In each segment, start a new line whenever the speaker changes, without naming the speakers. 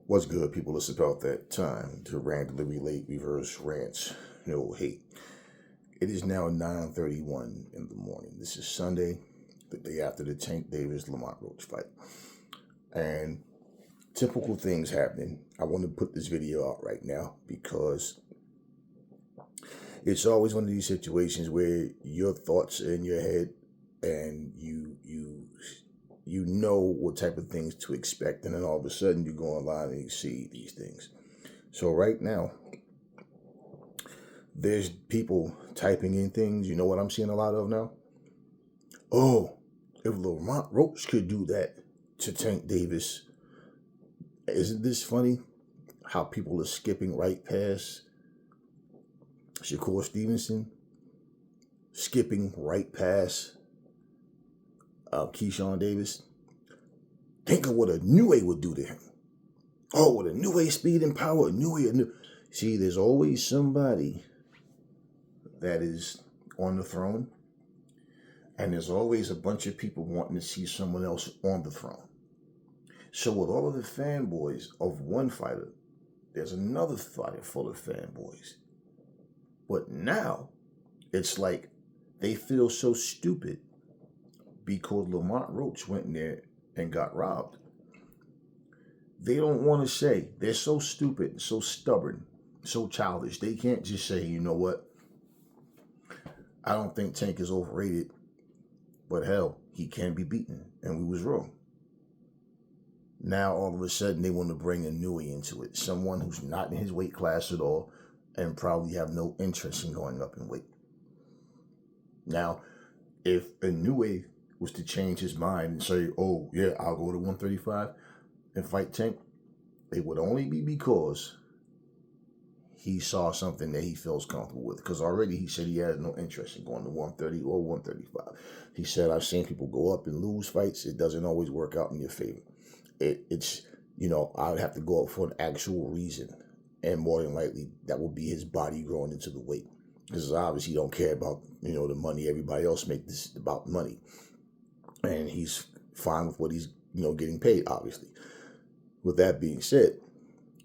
What's good, people? It's about that time to randomly relate reverse rants. No hate. It is now 9:31 in the morning. This is Sunday, the day after the Tank Davis Lamont Roach fight. And typical things happening. I want to put this video out right now because it's always one of these situations where your thoughts are in your head and you know what type of things to expect, and then all of a sudden you go online and you see these things. So right now, there's people typing in things. You know what I'm seeing a lot of now? Oh, if Lamont Roach could do that to Tank Davis, isn't this funny? How people are skipping right past Shakur Stevenson, skipping right past Keyshawn Davis. Think of what Inoue would do to him. Oh, with Inoue speed and power, Inoue. See, there's always somebody that is on the throne, and there's always a bunch of people wanting to see someone else on the throne. So with all of the fanboys of one fighter, there's another fighter full of fanboys. But now, it's like they feel so stupid because Lamont Roach went in there and got robbed. They don't want to say. They're so stupid, so stubborn, so childish. They can't just say, you know what? I don't think Tank is overrated, but hell, he can be beaten, and we was wrong. Now, all of a sudden, they want to bring Inoue into it, someone who's not in his weight class at all and probably have no interest in going up in weight. Now, if Inoue was to change his mind and say, oh, yeah, I'll go to 135 and fight Tank, it would only be because he saw something that he feels comfortable with. Because already he said he has no interest in going to 130 or 135. He said, I've seen people go up and lose fights. It doesn't always work out in your favor. It's, I would have to go up for an actual reason. And more than likely, that would be his body growing into the weight. Because obviously he don't care about, the money. Everybody else make this about money. And he's fine with what he's, getting paid, obviously. With that being said,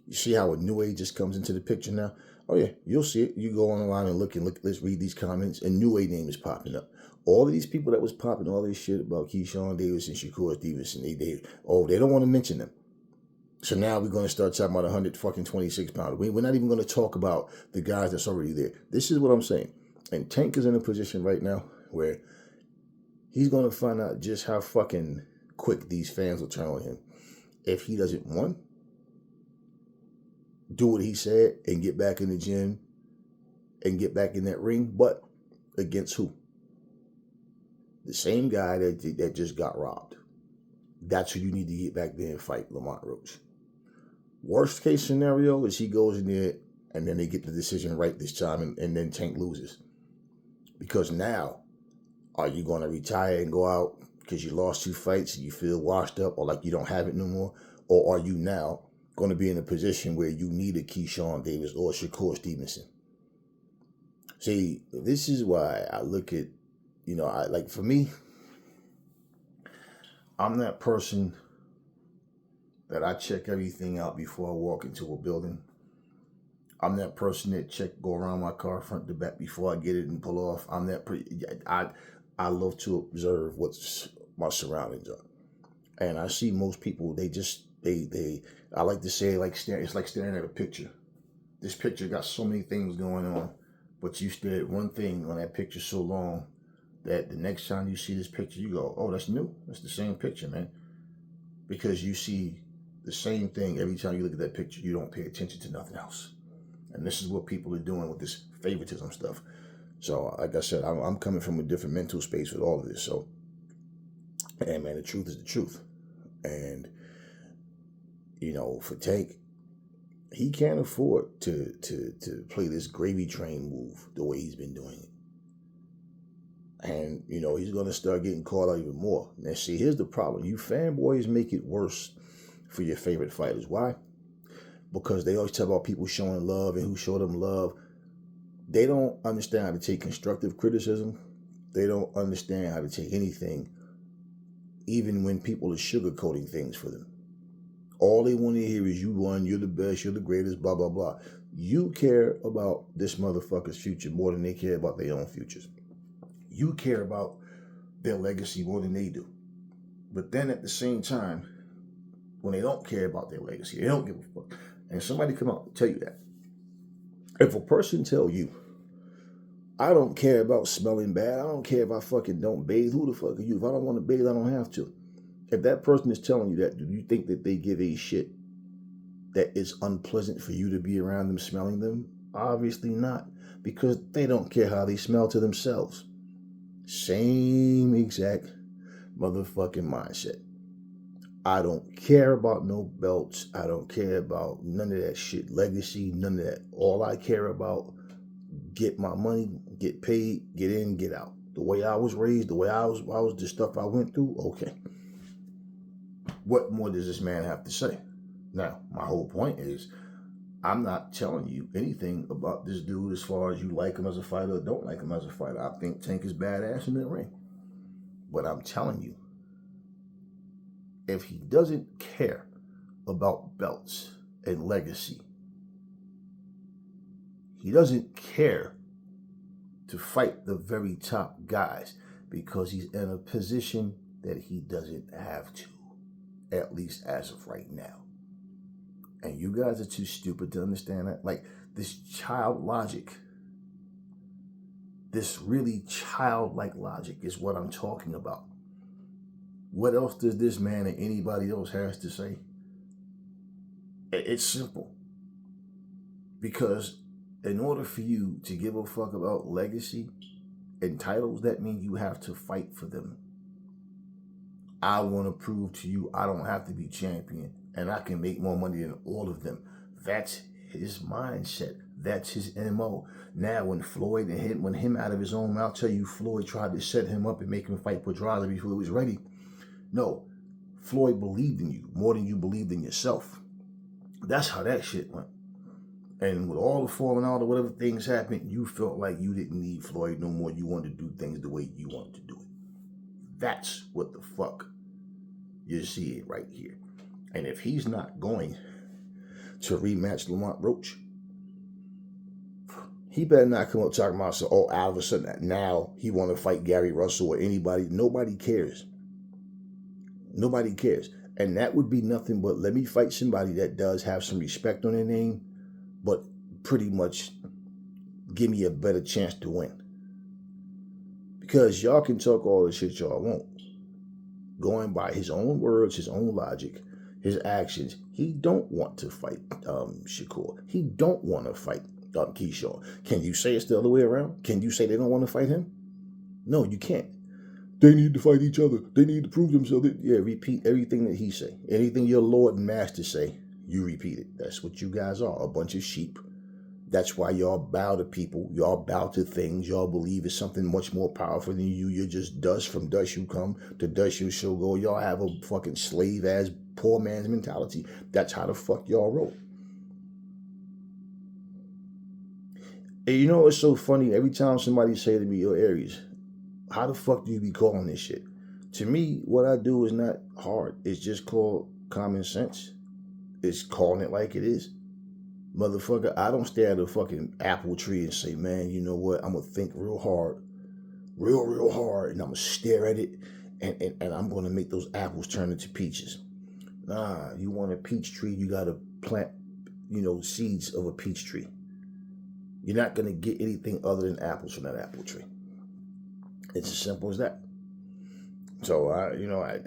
you see how Inoue just comes into the picture now? Oh yeah, you'll see it. You go online and look, let's read these comments. Inoue name is popping up. All of these people that was popping all this shit about Keyshawn Davis and Shakur Stevenson, they don't want to mention them. So now we're going to start talking about 126 pounds. We're not even going to talk about the guys that's already there. This is what I'm saying. And Tank is in a position right now where he's going to find out just how fucking quick these fans will turn on him. If he doesn't, one, do what he said and get back in the gym and get back in that ring, but against who? The same guy that just got robbed. That's who you need to get back there and fight, Lamont Roach. Worst case scenario is he goes in there and then they get the decision right this time and then Tank loses. Because now, are you going to retire and go out because you lost 2 fights and you feel washed up or like you don't have it no more? Or are you now going to be in a position where you need a Keyshawn Davis or Shakur Stevenson? See, this is why I look at, for me, I'm that person that I check everything out before I walk into a building. I'm that person that go around my car front to back before I get it and pull off. I'm that I love to observe what my surroundings are. And I see most people, I like to say it's like staring at a picture. This picture got so many things going on, but you stare at one thing on that picture so long that the next time you see this picture, you go, oh, that's new. That's the same picture, man. Because you see the same thing every time you look at that picture. You don't pay attention to nothing else. And this is what people are doing with this favoritism stuff. So, like I said, I'm coming from a different mental space with all of this. So, and man, the truth is the truth. And, for Tank, he can't afford to play this gravy train move the way he's been doing it. And, he's going to start getting caught out even more. Now, see, here's the problem. You fanboys make it worse for your favorite fighters. Why? Because they always talk about people showing love and who showed them love. They don't understand how to take constructive criticism. They don't understand how to take anything, even when people are sugarcoating things for them. All they want to hear is you won, you're the best, you're the greatest, blah, blah, blah. You care about this motherfucker's future more than they care about their own futures. You care about their legacy more than they do. But then at the same time, when they don't care about their legacy, they don't give a fuck. And somebody come out and tell you that. If a person tell you, I don't care about smelling bad, I don't care if I fucking don't bathe, who the fuck are you? If I don't want to bathe, I don't have to. If that person is telling you that, do you think that they give a shit that it's unpleasant for you to be around them smelling them? Obviously not, because they don't care how they smell to themselves. Same exact motherfucking mindset. I don't care about no belts. I don't care about none of that shit. Legacy, none of that. All I care about, get my money, get paid, get in, get out. The way I was raised, the way I was the stuff I went through, okay. What more does this man have to say? Now, my whole point is, I'm not telling you anything about this dude as far as you like him as a fighter or don't like him as a fighter. I think Tank is badass in the ring. But I'm telling you, if he doesn't care about belts and legacy, he doesn't care to fight the very top guys because he's in a position that he doesn't have to, at least as of right now. And you guys are too stupid to understand that. Like, this child logic, this really childlike logic is what I'm talking about. What else does this man or anybody else has to say? It's simple. Because in order for you to give a fuck about legacy and titles, that means you have to fight for them. I want to prove to you I don't have to be champion and I can make more money than all of them. That's his mindset. That's his MO. Now, when Floyd and when him out of his own mouth tell you Floyd tried to set him up and make him fight Pedraza before he was ready. No, Floyd believed in you more than you believed in yourself. That's how that shit went. And with all the falling out or whatever things happened, you felt like you didn't need Floyd no more. You wanted to do things the way you wanted to do it. That's what the fuck you see it right here. And if he's not going to rematch Lamont Roach, he better not come up talking about, so, oh, all of a sudden now he want to fight Gary Russell or anybody. Nobody cares. Nobody cares. And that would be nothing but, let me fight somebody that does have some respect on their name, but pretty much give me a better chance to win. Because y'all can talk all the shit y'all want. Going by his own words, his own logic, his actions, he don't want to fight Shakur. He don't want to fight Keyshawn. Can you say it's the other way around? Can you say they don't want to fight him? No, you can't. They need to fight each other. They need to prove themselves. Yeah, repeat everything that he say. Anything your Lord and Master say, you repeat it. That's what you guys are, a bunch of sheep. That's why y'all bow to people. Y'all bow to things. Y'all believe it's something much more powerful than you. You're just dust. From dust you come, to dust you shall go. Y'all have a fucking slave-ass, poor man's mentality. That's how the fuck y'all roll. And you know what's so funny? Every time somebody say to me, yo, Aries, how the fuck do you be calling this shit? To me, what I do is not hard. It's just called common sense. It's calling it like it is. Motherfucker, I don't stare at a fucking apple tree and say, man, you know what? I'm going to think real hard, real hard, and I'm going to stare at it, and I'm going to make those apples turn into peaches. Nah, you want a peach tree, you got to plant, seeds of a peach tree. You're not going to get anything other than apples from that apple tree. It's as simple as that. So,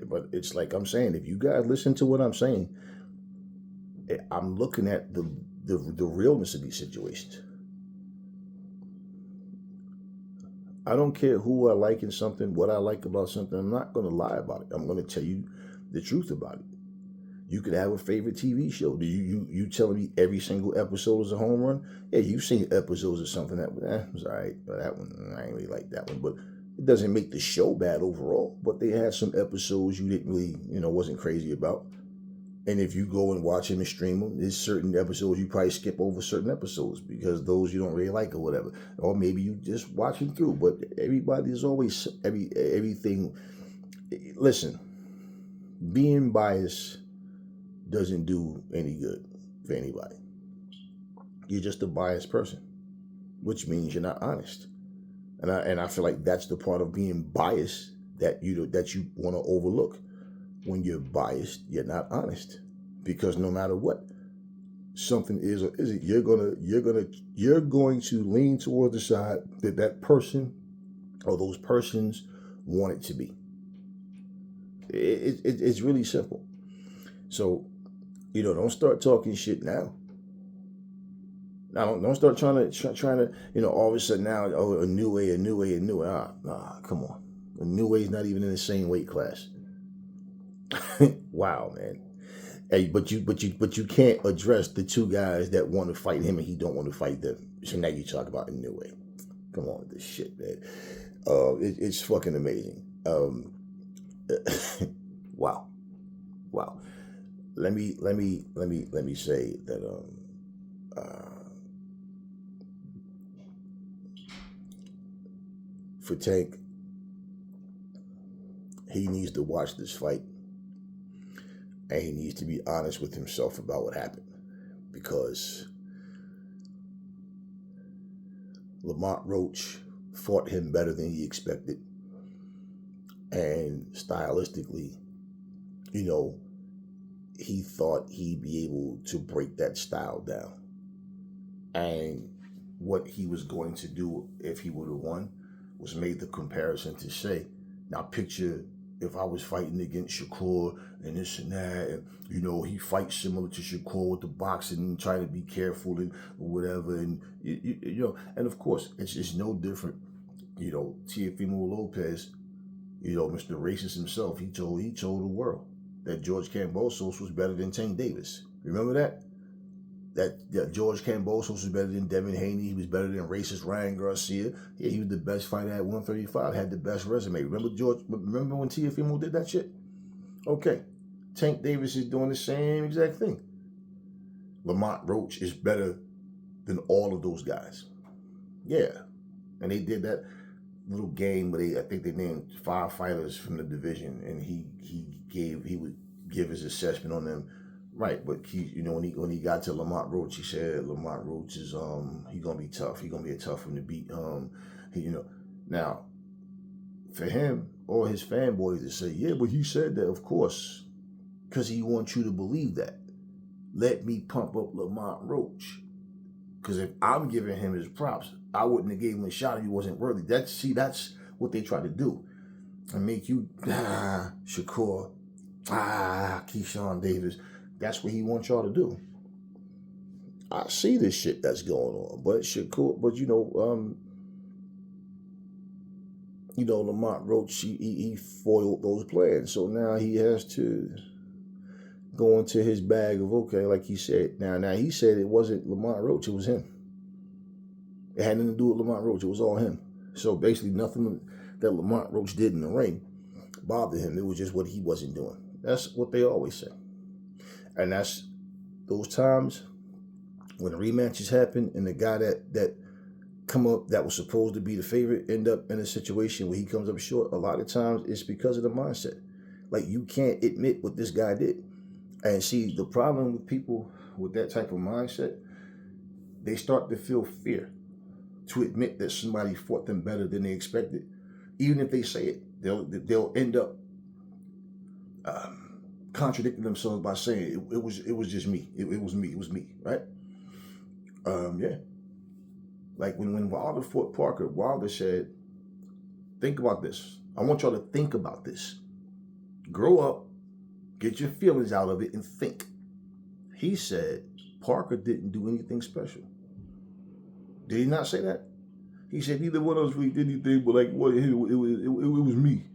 but it's like I'm saying, if you guys listen to what I'm saying, I'm looking at the realness of these situations. I don't care who I like in something, what I like about something. I'm not going to lie about it. I'm going to tell you the truth about it. You could have a favorite TV show. Do you telling me every single episode is a home run? Yeah, you've seen episodes of something that was all right, but that one, I ain't really like that one. But it doesn't make the show bad overall. But they had some episodes you didn't really, wasn't crazy about. And if you go and watch them and stream them, there's certain episodes you probably skip over certain episodes because those you don't really like or whatever. Or maybe you just watch them through. But everybody's always, everything. Listen, being biased doesn't do any good for anybody. You're just a biased person, which means you're not honest. And I feel like that's the part of being biased that you want to overlook. When you're biased, you're not honest, because no matter what something is or isn't, you're going to lean towards the side that person or those persons want it to be. It's really simple. So, don't start talking shit now. Now, don't start trying to, all of a sudden now, a new way. Nah, come on. A new way is not even in the same weight class. Wow, man. Hey, but you can't address the two guys that want to fight him and he don't want to fight them. So now you talk about a new way. Come on with this shit, man. It's fucking amazing. Wow. Let me say that for Tank, he needs to watch this fight, and he needs to be honest with himself about what happened, because Lamont Roach fought him better than he expected, and stylistically, he thought he'd be able to break that style down. And what he was going to do if he would have won was made the comparison to say, now picture if I was fighting against Shakur and this and that, and he fights similar to Shakur with the boxing and trying to be careful and whatever, and and of course it's no different. Teofimo Lopez, Mr. Racist himself, he told the world that George Kambosos was better than Tank Davis. Remember that? That George Kambosos was better than Devin Haney. He was better than racist Ryan Garcia. Yeah, he was the best fighter at 135. Had the best resume. Remember when Teofimo did that shit? Okay. Tank Davis is doing the same exact thing. Lamont Roach is better than all of those guys. Yeah. And they did that little game where I think they named 5 fighters from the division, and he would give his assessment on them. Right, but when he got to Lamont Roach, he said Lamont Roach is he gonna be tough. He gonna be a tough one to beat. Now for him or his fanboys to say, yeah, but he said that, of course, because he wants you to believe that. Let me pump up Lamont Roach, because if I'm giving him his props, I wouldn't have gave him a shot if he wasn't worthy. That's what they try to do, and make you Shakur, Keyshawn Davis. That's what he wants y'all to do. I see this shit that's going on, but Shakur, Lamont Roach, he foiled those plans, so now he has to go into his bag of, okay, like he said. Now he said it wasn't Lamont Roach, it was him. It had nothing to do with Lamont Roach, it was all him. So basically nothing that Lamont Roach did in the ring bothered him. It was just what he wasn't doing. That's what they always say. And that's those times when the rematches happen and the guy that come up that was supposed to be the favorite end up in a situation where he comes up short. A lot of times it's because of the mindset. Like, you can't admit what this guy did. And see, the problem with people with that type of mindset, they start to feel fear to admit that somebody fought them better than they expected. Even if they say it, they'll end up contradicting themselves by saying it was just me. It was me, right? Yeah. Like when Wilder fought Parker, Wilder said, think about this. I want y'all to think about this. Grow up, get your feelings out of it, and think. He said Parker didn't do anything special. Did he not say that? He said neither one of us really did anything, but it was me.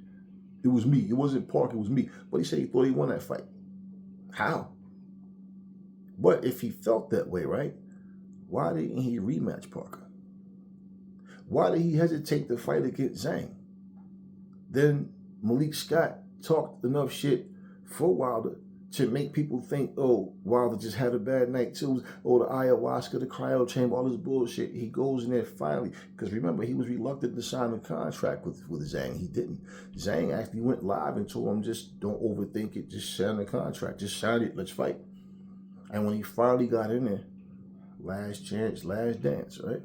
It was me. It wasn't Parker, it was me. But he said he thought he won that fight. How? But if he felt that way, right? Why didn't he rematch Parker? Why did he hesitate to fight against Zhang? Then Malik Scott talked enough shit for Wilder to make people think, oh, Wilder just had a bad night too. Oh, the ayahuasca, the cryo chamber, all this bullshit. He goes in there finally. Because remember, he was reluctant to sign a contract with Zhang. He didn't. Zhang actually went live and told him, just don't overthink it. Just sign the contract. Just sign it. Let's fight. And when he finally got in there, last chance, last dance, right?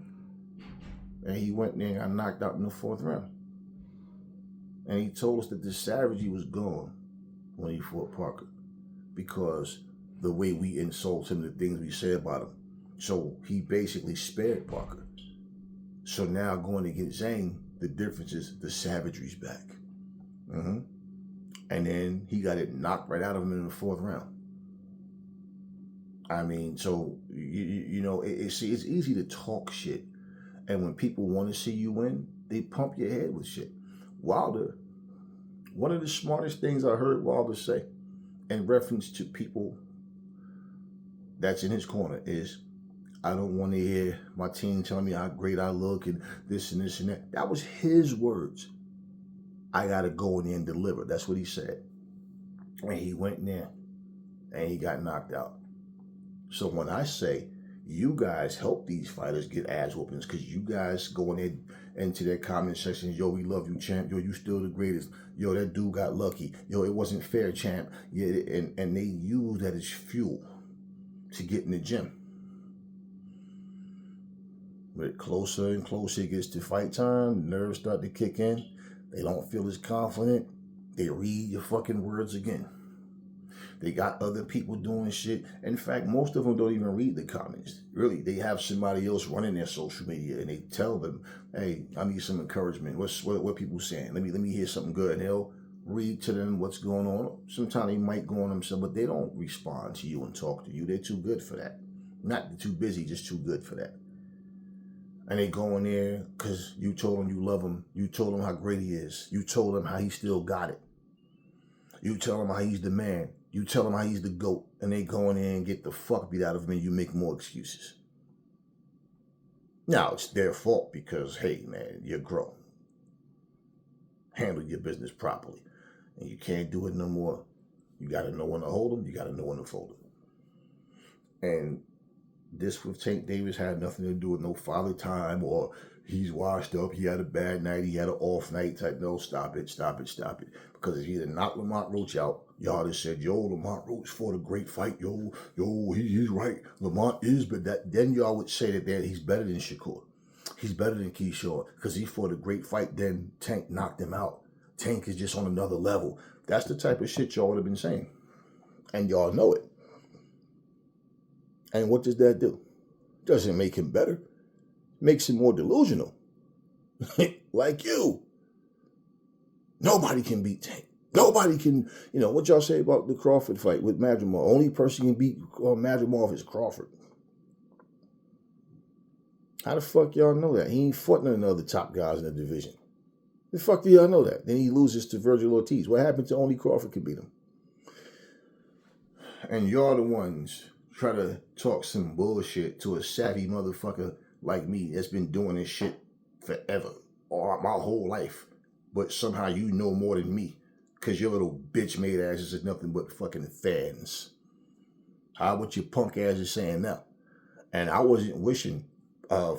And he went there and got knocked out in the 4th round. And he told us that the savagery was gone when he fought Parker because the way we insult him, the things we say about him. So he basically spared Parker. So now going against Zhang, the difference is the savagery's back. And then he got it knocked right out of him in the 4th round. I mean, so, you know, it's easy to talk shit. And when people want to see you win, they pump your head with shit. Wilder, one of the smartest things I heard Wilder say in reference to people that's in his corner is, I don't want to hear my team telling me how great I look and this and this and that. That was his words. I got to go in there and deliver. That's what he said. And he went in there and he got knocked out. So when I say you guys help these fighters get ass whoopings because you guys go in into their comment sections, yo, we love you, champ. Yo, you still the greatest. Yo, that dude got lucky. Yo, it wasn't fair, champ. Yeah, and they use that as fuel to get in the gym. But closer and closer it gets to fight time, nerves start to kick in. They don't feel as confident. They read your fucking words again. They got other people doing shit. In fact, most of them don't even read the comments. Really, they have somebody else running their social media and they tell them, hey, I need some encouragement. What people saying? Let me hear something good. And they'll read to them what's going on. Sometimes they might go on themselves, but they don't respond to you and talk to you. They're too good for that. Not too busy, just too good for that. And they go in there because you told him you love him. You told him how great he is. You told him how he still got it. You tell him how he's the man. You tell him how he's the GOAT. And they go in there and get the fuck beat out of him and you make more excuses. Now, it's their fault because, hey, man, you're grown. Handle your business properly. And you can't do it no more. You got to know when to hold them. You got to know when to fold them. And this with Tank Davis had nothing to do with no father time or he's washed up, he had a bad night, he had an off night type. No, stop it. Because if he had knocked Lamont Roach out, y'all just said, yo, Lamont Roach fought a great fight. Yo, he's right. Lamont is, but then y'all would say that he's better than Shakur. He's better than Keyshawn because he fought a great fight, then Tank knocked him out. Tank is just on another level. That's the type of shit y'all would have been saying. And y'all know it. And what does that do? Doesn't make him better. Makes him more delusional. Like you. Nobody can beat Tank. Nobody can, what y'all say about the Crawford fight with Madrimov? Only person can beat Madrimov is Crawford. How the fuck y'all know that? He ain't fought none of the other top guys in the division. The fuck do y'all know that? Then he loses to Virgil Ortiz. What happened to only Crawford could beat him? And y'all the ones try to talk some bullshit to a savvy motherfucker like me that's been doing this shit forever, or my whole life. But somehow you know more than me, because your little bitch made asses is nothing but fucking fans. How what your punk ass is saying now? And I wasn't wishing for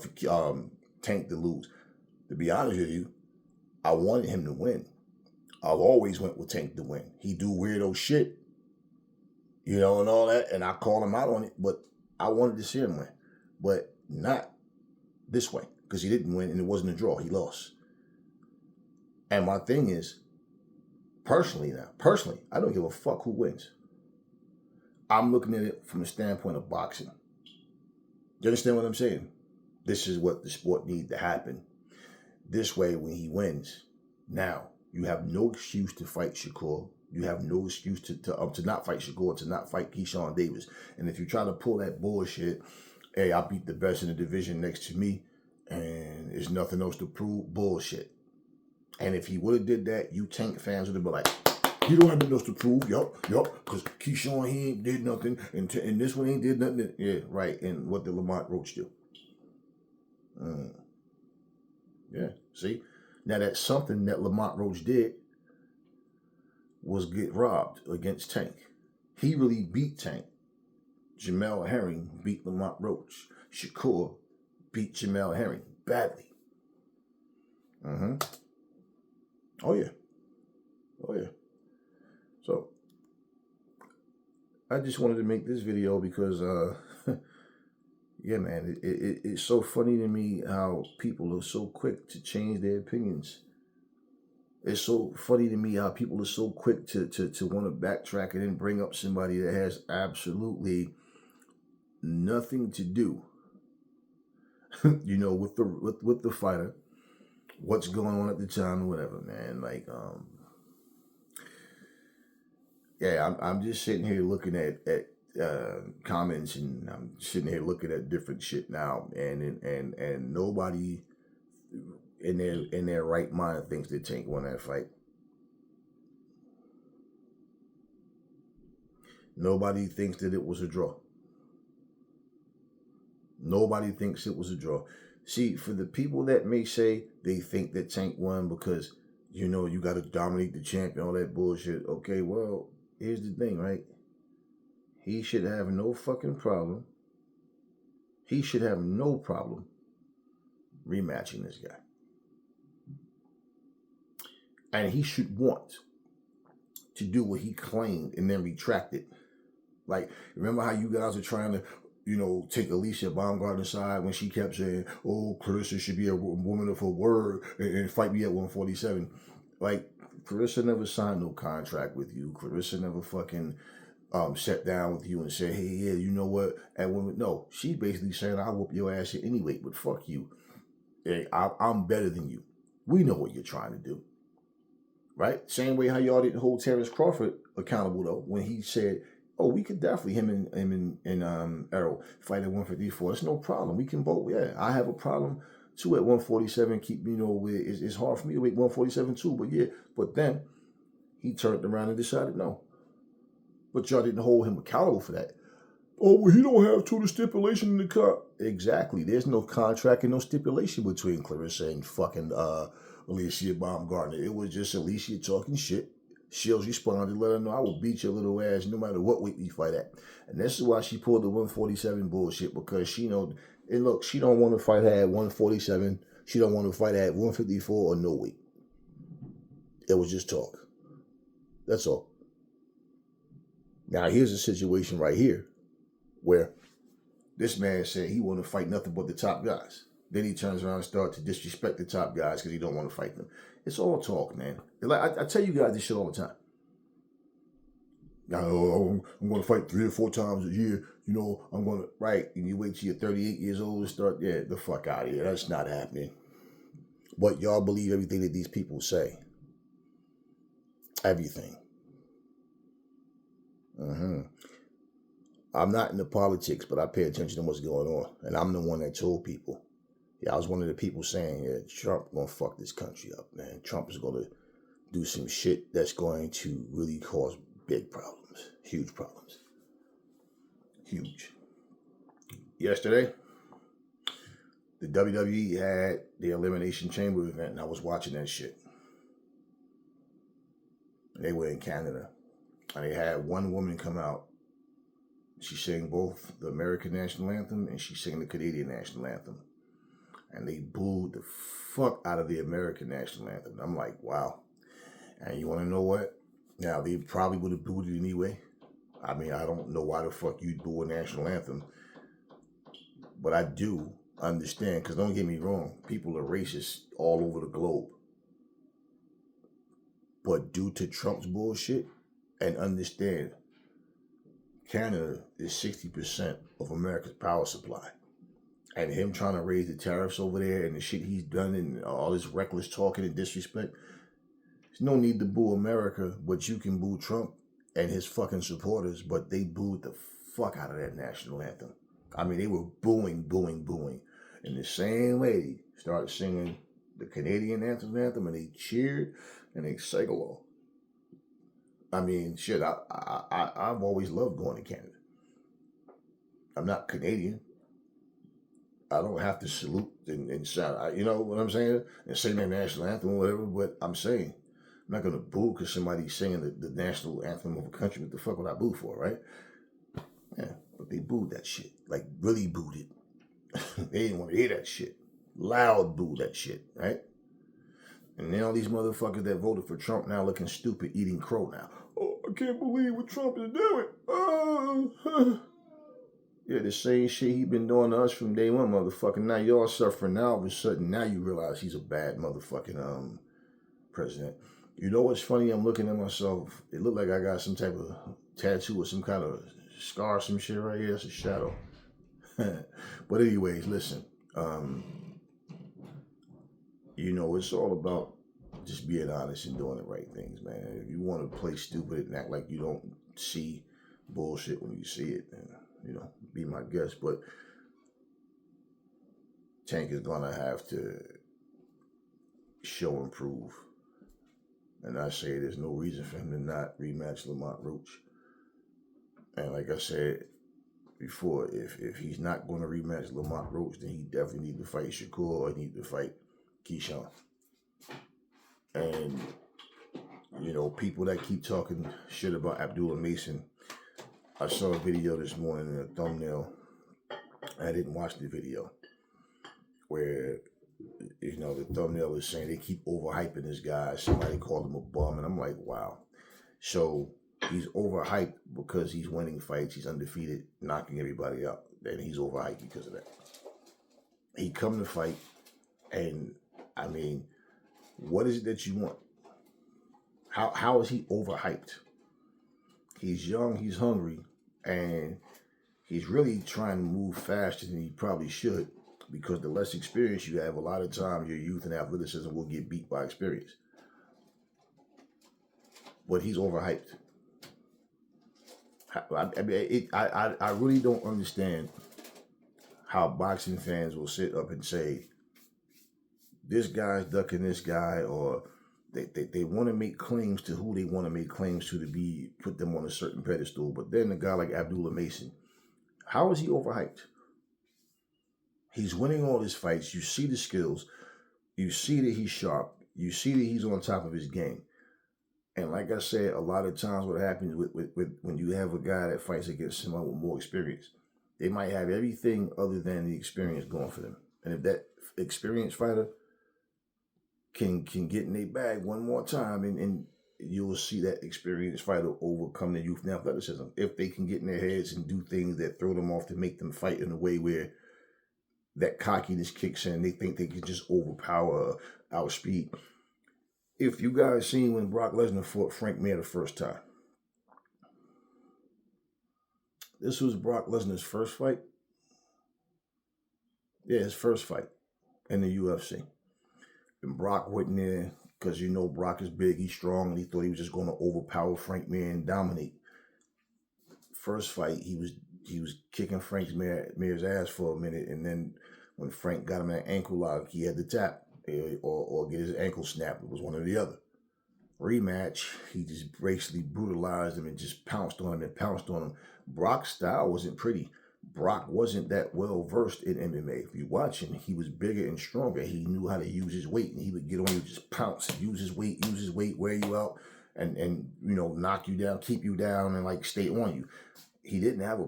Tank to lose. To be honest with you, I wanted him to win. I've always went with Tank to win. He do weirdo shit, and all that, and I call him out on it, but I wanted to see him win. But not this way, because he didn't win and it wasn't a draw. He lost. And my thing is, personally, I don't give a fuck who wins. I'm looking at it from the standpoint of boxing. You understand what I'm saying? This is what the sport needs to happen. This way, when he wins, now you have no excuse to fight Shakur. You have no excuse to not fight Shakur, to not fight Keyshawn Davis. And if you try to pull that bullshit, hey, I beat the best in the division next to me, and there's nothing else to prove, bullshit. And if he would have did that, you Tank fans would have been like, he don't have nothing else to prove. Yup, because Keyshawn, he ain't did nothing, and this one ain't did nothing. Yeah, right. And what did Lamont Roach do? Yeah, see? Now that's something that Lamont Roach did was get robbed against Tank. He really beat Tank. Jamel Herring beat Lamont Roach. Shakur beat Jamel Herring badly. Oh yeah. So, I just wanted to make this video because, yeah, man, it's so funny to me how people are so quick to change their opinions. It's so funny to me how people are so quick to want to backtrack and then bring up somebody that has absolutely nothing to do, with the fighter, what's going on at the time or whatever, man. Like, yeah, I'm just sitting here looking at comments, and I'm sitting here looking at different shit now, and nobody in their right mind thinks that Tank won that fight. Nobody thinks that it was a draw. Nobody thinks it was a draw. See, for the people that may say they think that Tank won because, you got to dominate the champion, all that bullshit. Okay, well, here's the thing, right? He should have no fucking problem. He should have no problem rematching this guy. And he should want to do what he claimed and then retract it. Like, remember how you guys are trying to, take Alicia Baumgartner aside when she kept saying, oh, Clarissa should be a woman of her word and fight me at 147. Like, Clarissa never signed no contract with you. Clarissa never fucking sat down with you and said, hey, yeah, you know what? No, she's basically saying, I'll whoop your ass at any weight, but fuck you. Hey, I'm better than you. We know what you're trying to do. Right? Same way how y'all didn't hold Terrence Crawford accountable, though, when he said, oh, we could definitely, him and Errol fight at 154. It's no problem. We can both, yeah. I have a problem, too, at 147. It's hard for me to weight 147, too. But, yeah. But then he turned around and decided no. But y'all didn't hold him accountable for that. Oh, well, he don't have the stipulation in the cut. Exactly. There's no contract and no stipulation between Clarissa and fucking Alicia Baumgartner. It was just Alicia talking shit. Shields responded, let her know I will beat your little ass no matter what weight we fight at. And this is why she pulled the 147 bullshit, because she know, and look, she don't want to fight her at 147. She don't want to fight at 154 or no weight. It was just talk. That's all. Now, here's a situation right here where this man said he want to fight nothing but the top guys. Then he turns around and starts to disrespect the top guys because he don't want to fight them. It's all talk, man. Like I tell you guys this shit all the time. I'm going to fight 3 or 4 times a year. I'm going to, right? And you wait till you're 38 years old and start, the fuck out of here. That's not happening. But y'all believe everything that these people say. Everything. I'm not into politics, but I pay attention to what's going on. And I'm the one that told people. Yeah, I was one of the people saying, yeah, Trump gonna fuck this country up, man. Trump is gonna do some shit that's going to really cause big problems. Huge problems. Huge. Yesterday, the WWE had the Elimination Chamber event, and I was watching that shit. They were in Canada. And they had one woman come out. She sang both the American National Anthem and she sang the Canadian National Anthem. And they booed the fuck out of the American National Anthem. I'm like, wow. And you want to know what? Now, they probably would have booed it anyway. I mean, I don't know why the fuck you'd boo a national anthem. But I do understand, because don't get me wrong, people are racist all over the globe. But due to Trump's bullshit, and understand, Canada is 60% of America's power supply. And him trying to raise the tariffs over there and the shit he's done and all this reckless talking and disrespect. There's no need to boo America, but you can boo Trump and his fucking supporters, but they booed the fuck out of that national anthem. I mean, they were booing, booing, booing. In the same way, they started singing the Canadian anthem and they cheered and they sang along. I mean, shit, I've always loved going to Canada. I'm not Canadian. I don't have to salute and shout, you know what I'm saying? And sing their national anthem or whatever, but I'm saying, I'm not going to boo because somebody's singing the national anthem of a country. What the fuck would I boo for, right? Yeah, but they booed that shit. Like, really booed it. They didn't want to hear that shit. Loud boo that shit, right? And then all these motherfuckers that voted for Trump now looking stupid, eating crow now. Oh, I can't believe what Trump is doing. Oh. Yeah, the same shit he been doing to us from day one, motherfucker. Now y'all suffering. Now all of a sudden, now you realize he's a bad motherfucking president. You know what's funny? I'm looking at myself. It looked like I got some type of tattoo or some kind of scar, some shit right here. It's a shadow. But anyways, listen. You know, it's all about just being honest and doing the right things, man. If you want to play stupid and act like you don't see bullshit when you see it, then, you know, be my guest. But Tank is gonna have to show and prove. And I say there's no reason for him to not rematch Lamont Roach. And like I said before, if he's not going to rematch Lamont Roach, then he definitely need to fight Shakur or he need to fight Keyshawn. And, you know, people that keep talking shit about Abdullah Mason, I saw a video this morning in a thumbnail. I didn't watch the video where, you know, the thumbnail is saying they keep overhyping this guy. Somebody called him a bum, and I'm like, wow. So he's overhyped because he's winning fights. He's undefeated, knocking everybody out. Then he's overhyped because of that. He come to fight, and I mean, what is it that you want? How is he overhyped? He's young, he's hungry, and he's really trying to move faster than he probably should, because the less experience you have, a lot of times your youth and athleticism will get beat by experience. But he's overhyped. I really don't understand how boxing fans will sit up and say, this guy's ducking this guy, or they want to make claims to who they want to make claims to be, put them on a certain pedestal. But then a guy like Abdullah Mason, how is he overhyped? He's winning all his fights. You see the skills. You see that he's sharp. You see that he's on top of his game. And like I said, a lot of times what happens with when you have a guy that fights against someone with more experience, they might have everything other than the experience going for them. And if that experienced fighter can get in their bag one more time, and you'll see that experienced fighter overcome the youth and athleticism. If they can get in their heads and do things that throw them off to make them fight in a way where that cockiness kicks in, they think they can just overpower, outspeed. If you guys seen when Brock Lesnar fought Frank Mir the first time, this was Brock Lesnar's first fight. Yeah, his first fight in the UFC. And Brock went in there because, you know, Brock is big, he's strong, and he thought he was just going to overpower Frank Mir and dominate. First fight, he was kicking Frank Mir's ass for a minute, and then when Frank got him an ankle lock, he had to tap or get his ankle snapped. It was one or the other. Rematch, he just basically brutalized him and just pounced on him. Brock's style wasn't pretty. Brock wasn't that well versed in MMA. If you watch him, he was bigger and stronger. He knew how to use his weight, and he would get on you, just pounce, use his weight, wear you out, and you know, knock you down, keep you down, and like stay on you. He didn't have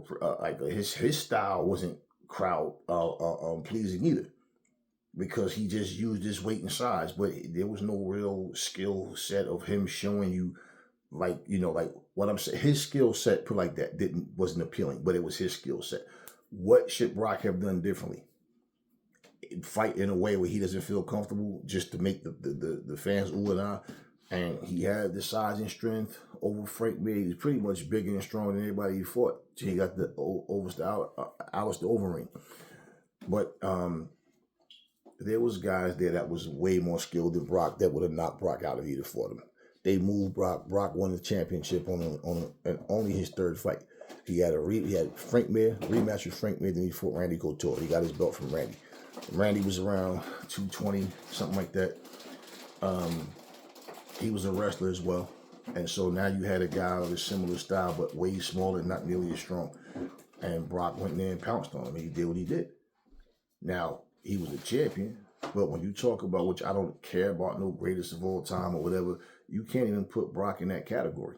his style wasn't crowd pleasing either, because he just used his weight and size, but there was no real skill set of him showing you, like, you know, like what I'm saying. His skill set, put like that, wasn't appealing, but it was his skill set. What should Brock have done differently? Fight in a way where he doesn't feel comfortable, just to make the fans ooh and ah. And he had the size and strength over Frank Mir. He's pretty much bigger and stronger than anybody he fought. So he got the Alistair Overeem. But there was guys there that was way more skilled than Brock that would have knocked Brock out if he'd have fought him. They moved Brock. Brock won the championship on only his third fight. He had Frank Mir, rematch with Frank Mir, then he fought Randy Couture. He got his belt from Randy. Randy was around 220, something like that. He was a wrestler as well. And so now you had a guy with a similar style, but way smaller, not nearly as strong. And Brock went in there and pounced on him, and he did what he did. Now, he was a champion, but when you talk about, which I don't care about, no greatest of all time or whatever, you can't even put Brock in that category.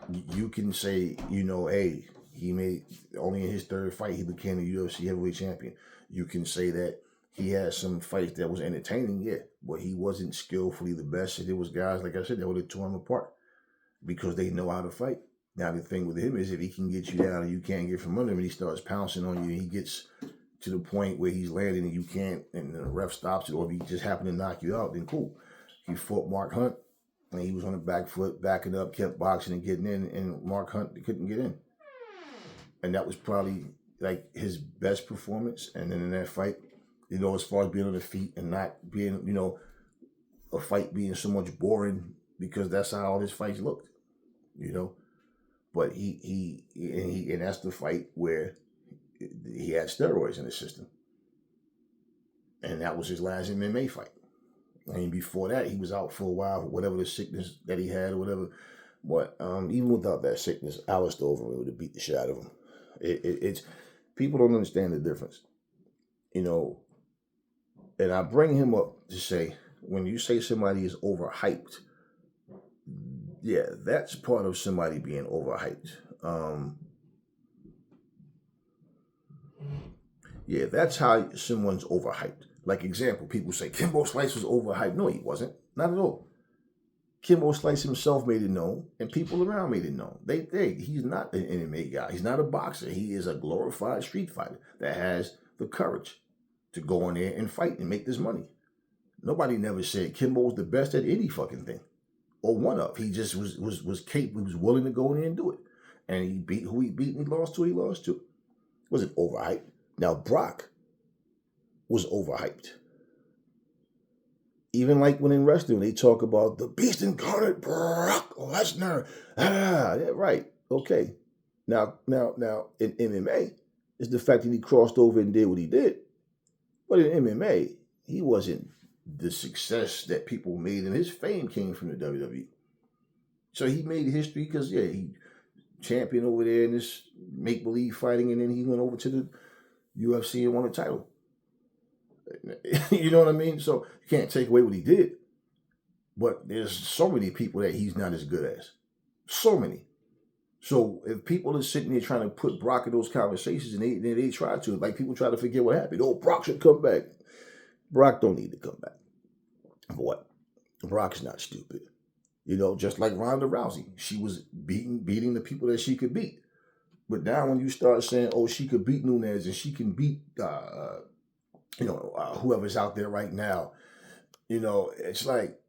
You can say, you know, hey, he made, only in his third fight, he became the UFC heavyweight champion. You can say that he had some fights that was entertaining, yeah, but he wasn't skillfully the best. And there was guys, like I said, that would have torn him apart because they know how to fight. Now the thing with him is if he can get you down and you can't get from under him, and he starts pouncing on you, and he gets to the point where he's landing and you can't, and the ref stops it, or if he just happened to knock you out, then cool. He fought Mark Hunt, and he was on the back foot, backing up, kept boxing and getting in, and Mark Hunt couldn't get in. And that was probably like his best performance. And then in that fight, you know, as far as being on the feet and not being, you know, a fight being so much boring, because that's how all his fights looked, you know. But and that's the fight where he had steroids in his system, and that was his last MMA fight. I mean, before that, he was out for a while, whatever the sickness that he had or whatever. But even without that sickness, Alistair Overeem would have beat the shit out of him. It's people don't understand the difference, you know. And I bring him up to say, when you say somebody is overhyped, yeah, that's part of somebody being overhyped. Yeah, that's how someone's overhyped. Like example, people say Kimbo Slice was overhyped. No, he wasn't. Not at all. Kimbo Slice himself made it known, and people around made it known. He's not an MMA guy. He's not a boxer. He is a glorified street fighter that has the courage to go in there and fight and make this money. Nobody never said Kimbo was the best at any fucking thing, or one of. He just was capable. He was willing to go in there and do it, and he beat who he beat, and he lost who he lost to. Was it overhyped? Now Brock was overhyped. Even like when in wrestling, they talk about the beast incarnate Brock Lesnar. Yeah, right. Okay. Now, in MMA, it's the fact that he crossed over and did what he did. But in MMA, he wasn't the success that people made, and his fame came from the WWE. So he made history because, yeah, he championed over there in this make-believe fighting, and then he went over to the UFC and won a title. You know what I mean? So you can't take away what he did. But there's so many people that he's not as good as. So many. So if people are sitting there trying to put Brock in those conversations, and they try to, like people try to forget what happened. Oh, Brock should come back. Brock don't need to come back. For what? Brock's not stupid. You know, just like Ronda Rousey. She was beating the people that she could beat. But now when you start saying, oh, she could beat Nunes and she can beat whoever's out there right now, you know, it's like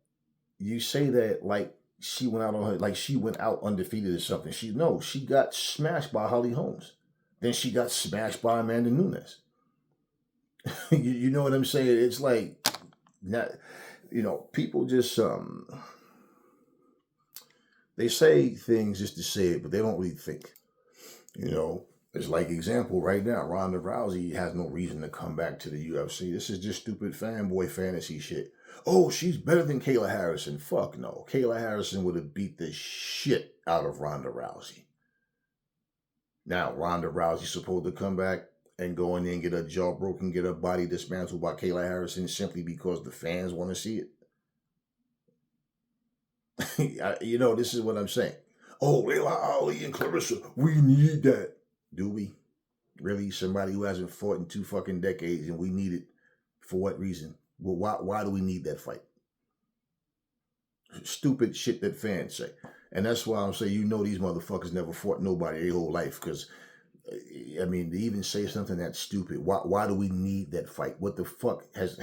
you say that like she went out on her, like she went out undefeated or something. She got smashed by Holly Holmes. Then she got smashed by Amanda Nunes. you know what I'm saying? It's like, not, you know, people just, they say things just to say it, but they don't really think, you know. It's like example right now, Ronda Rousey has no reason to come back to the UFC. This is just stupid fanboy fantasy shit. Oh, she's better than Kayla Harrison. Fuck no. Kayla Harrison would have beat the shit out of Ronda Rousey. Now, Ronda Rousey's supposed to come back and go in there and get her jaw broken, get her body dismantled by Kayla Harrison simply because the fans want to see it. You know, this is what I'm saying. Oh, Layla Ali and Clarissa, we need that. Do we? Really? Somebody who hasn't fought in 2 fucking decades, and we need it for what reason? Well, why do we need that fight? Stupid shit that fans say. And that's why I'm saying, you know, these motherfuckers never fought nobody their whole life, because, I mean, they even say something that's stupid. Why do we need that fight? What the fuck has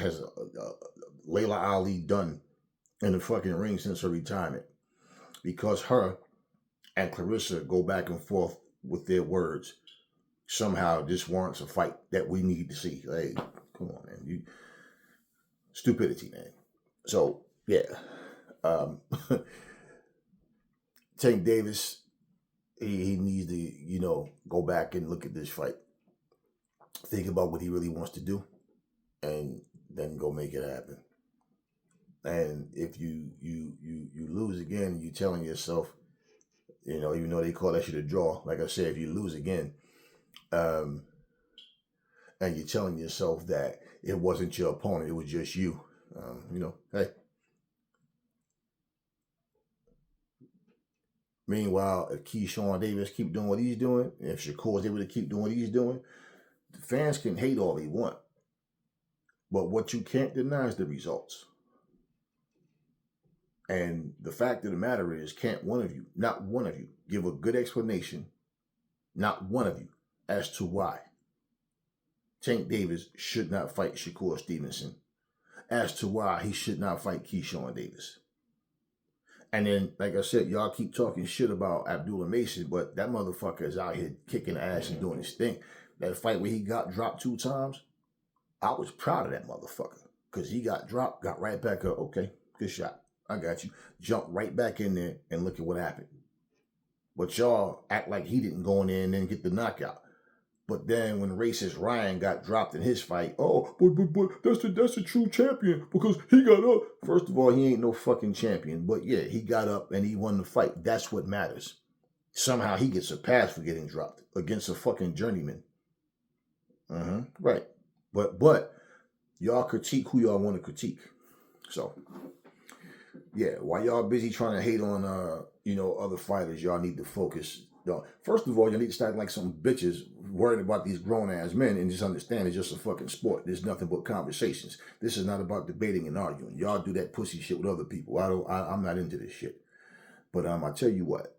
Layla Ali done in the fucking ring since her retirement? Because her and Clarissa go back and forth with their words. Somehow this warrants a fight that we need to see. Hey, come on, man. Stupidity, man. So, yeah. Tank Davis, he needs to, you know, go back and look at this fight. Think about what he really wants to do, and then go make it happen. And if you lose again, you're telling yourself, you know, even though they call that shit a draw, like I said, if you lose again, and you're telling yourself that it wasn't your opponent, it was just you, you know, hey. Meanwhile, if Keyshawn Davis keep doing what he's doing, if Shakur's able to keep doing what he's doing, the fans can hate all they want. But what you can't deny is the results. And the fact of the matter is, can't one of you, not one of you, give a good explanation, not one of you, as to why Tank Davis should not fight Shakur Stevenson, as to why he should not fight Keyshawn Davis. And then, like I said, y'all keep talking shit about Abdullah Mason, but that motherfucker is out here kicking ass and doing his thing. That fight where he got dropped 2 times, I was proud of that motherfucker. Because he got dropped, got right back up. Okay, good shot. I got you. Jumped right back in there and look at what happened. But y'all act like he didn't go in there and then get the knockout. But then when racist Ryan got dropped in his fight, oh, but that's the true champion because he got up. First of all, he ain't no fucking champion. But yeah, he got up and he won the fight. That's what matters. Somehow he gets a pass for getting dropped against a fucking journeyman. Right. But y'all critique who y'all want to critique. So yeah, while y'all busy trying to hate on other fighters, y'all need to focus. First of all, you need to start like some bitches worried about these grown ass men and just understand it's just a fucking sport. There's nothing but conversations. This is not about debating and arguing. Y'all do that pussy shit with other people. I'm not into this shit. But I tell you what.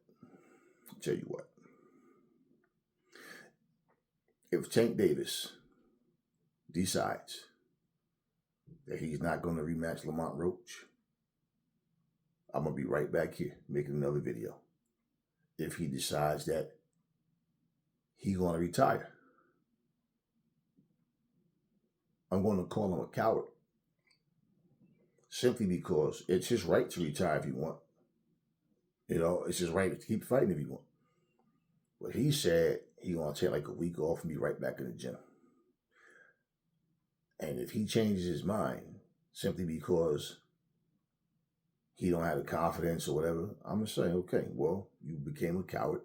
If Tank Davis decides that he's not going to rematch Lamont Roach, I'm going to be right back here making another video. If he decides that he's going to retire, I'm going to call him a coward. Simply because it's his right to retire if you want. It's his right to keep fighting if you want. But he said he's going to take like a week off and be right back in the gym. And if he changes his mind simply because he don't have the confidence or whatever, I'm going to say, okay, well, you became a coward,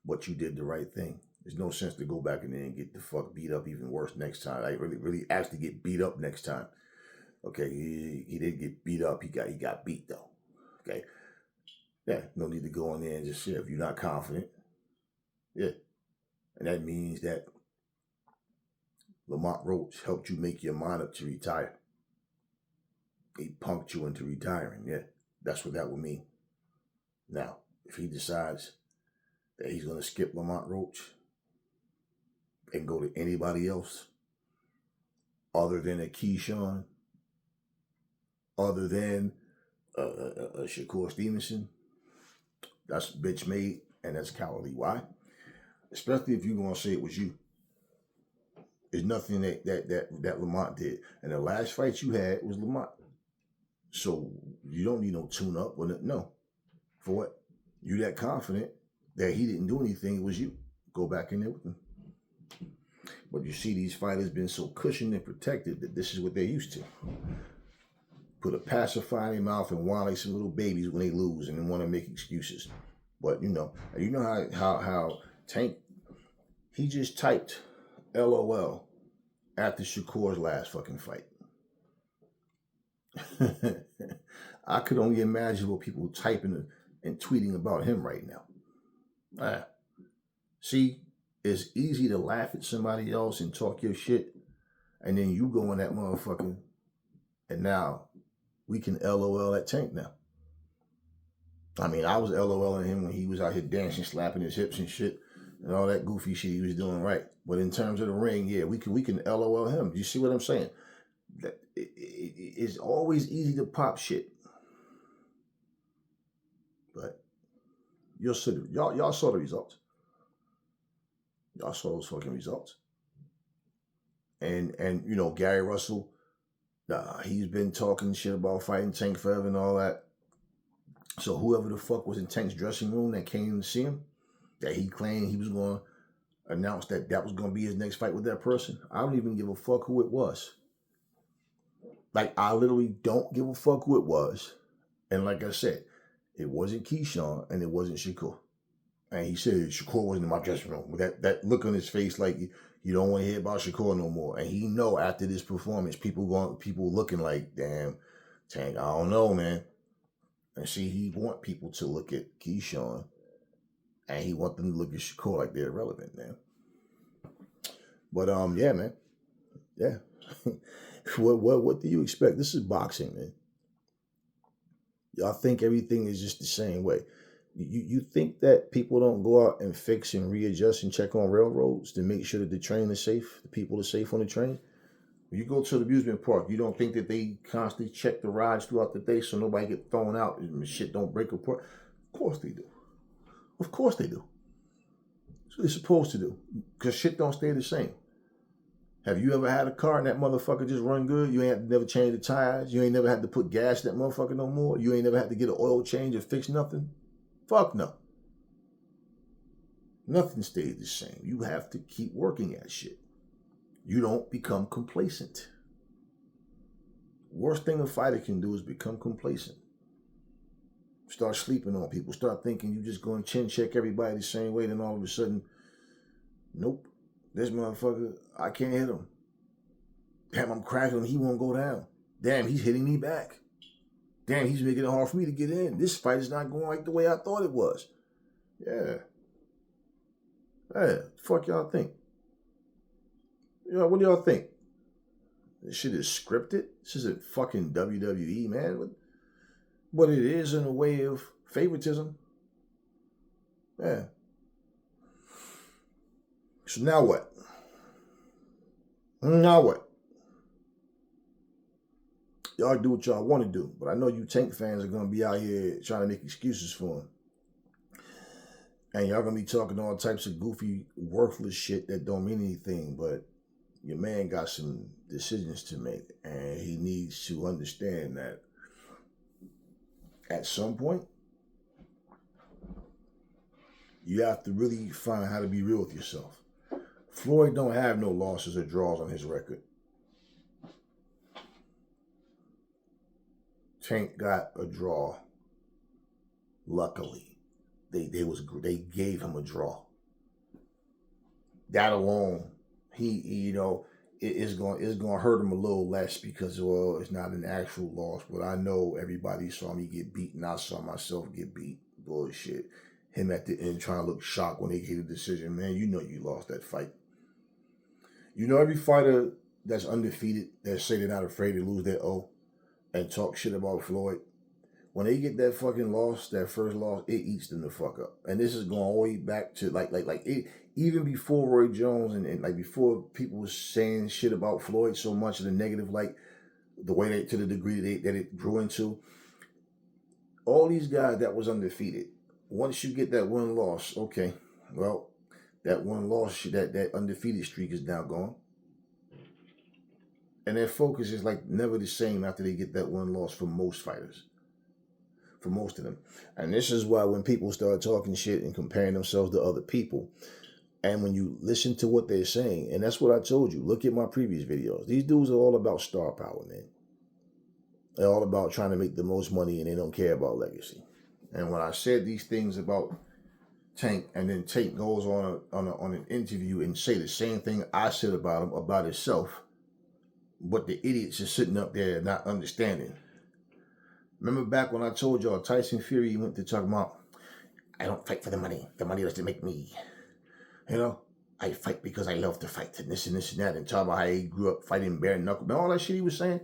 but you did the right thing. There's no sense to go back in there and get the fuck beat up even worse next time. Like really actually get beat up next time. Okay, he didn't get beat up. He got beat though. Okay. Yeah, no need to go in there and just, if you're not confident. Yeah. And that means that Lamont Roach helped you make your mind up to retire. He punked you into retiring. Yeah, that's what that would mean. Now, if he decides that he's going to skip Lamont Roach and go to anybody else other than a Keyshawn, other than a Shakur Stevenson, that's bitch made and that's cowardly. Why? Especially if you're going to say it was you. There's nothing that Lamont did. And the last fight you had was Lamont. So you don't need no tune-up. No. For what? You that confident that he didn't do anything, it was you. Go back in there with him. But you see, these fighters been so cushioned and protected that this is what they're used to. Put a pacifier in their mouth and whine like some little babies when they lose and then want to make excuses. But you know how Tank, he just typed LOL after Shakur's last fucking fight. I could only imagine what people typing and tweeting about him right now. See, it's easy to laugh at somebody else and talk your shit, and then you go in that motherfucker, and now we can LOL at Tank now. I mean, I was LOLing him when he was out here dancing, slapping his hips and shit, and all that goofy shit he was doing right. But in terms of the ring, yeah, we can LOL him. Do you see what I'm saying? That it's always easy to pop shit, but y'all saw the results. Y'all saw those fucking results. And Gary Russell, he's been talking shit about fighting Tank forever and all that. So whoever the fuck was in Tank's dressing room that came to see him, that he claimed he was going to announce that was going to be his next fight with that person, I don't even give a fuck who it was. Like, I literally don't give a fuck who it was. And like I said, it wasn't Keyshawn and it wasn't Shakur. And he said Shakur wasn't in my dressing room. With that look on his face like you don't want to hear about Shakur no more. And he know after this performance, people looking like, damn, Tank, I don't know, man. And see, he want people to look at Keyshawn and he want them to look at Shakur like they're irrelevant, man. But yeah, man. Yeah. What do you expect? This is boxing, man. Y'all think everything is just the same way. You think that people don't go out and fix and readjust and check on railroads to make sure that the train is safe, the people are safe on the train? When you go to the amusement park, you don't think that they constantly check the rides throughout the day so nobody get thrown out and shit don't break apart? Of course they do. Of course they do. That's what they're supposed to do. Because shit don't stay the same. Have you ever had a car and that motherfucker just run good? You ain't never changed the tires. You ain't never had to put gas in that motherfucker no more. You ain't never had to get an oil change or fix nothing. Fuck no. Nothing stays the same. You have to keep working at shit. You don't become complacent. Worst thing a fighter can do is become complacent. Start sleeping on people. Start thinking you just going to chin check everybody the same way. Then all of a sudden, nope. This motherfucker, I can't hit him. Damn, I'm cracking him. He won't go down. Damn, he's hitting me back. Damn, he's making it hard for me to get in. This fight is not going like the way I thought it was. Yeah. Fuck y'all think? What do y'all think? This shit is scripted? This isn't fucking WWE, man. But it is in a way of favoritism. Yeah. So now what? Now what? Y'all do what y'all want to do, but I know you Tank fans are going to be out here trying to make excuses for him. And y'all going to be talking all types of goofy, worthless shit that don't mean anything, but your man got some decisions to make, and he needs to understand that at some point, you have to really find how to be real with yourself. Floyd don't have no losses or draws on his record. Tank got a draw. Luckily, they gave him a draw. That alone, it's going to hurt him a little less because it's not an actual loss. But I know everybody saw me get beaten. I saw myself get beat. Bullshit. Him at the end trying to look shocked when they gave the decision. Man, you know you lost that fight. You know every fighter that's undefeated that say they're not afraid to lose their O and talk shit about Floyd, when they get that fucking loss, that first loss, it eats them the fuck up. And this is going all the way back to like it, even before Roy Jones and like before people was saying shit about Floyd so much of the negative, like the way to the degree that it grew into. All these guys that was undefeated, once you get that one loss, okay, well, that one loss, that undefeated streak is now gone. And their focus is like never the same after they get that one loss for most fighters. For most of them. And this is why when people start talking shit and comparing themselves to other people, and when you listen to what they're saying, and that's what I told you, look at my previous videos. These dudes are all about star power, man. They're all about trying to make the most money and they don't care about legacy. And when I said these things about Tank, and then Tank goes on an interview and say the same thing I said about him, about himself, but the idiots are sitting up there not understanding. Remember back when I told y'all Tyson Fury went to talk about, I don't fight for the money. The money doesn't make me. I fight because I love to fight and this and that, and talk about how he grew up fighting bare knuckle. Remember all that shit he was saying?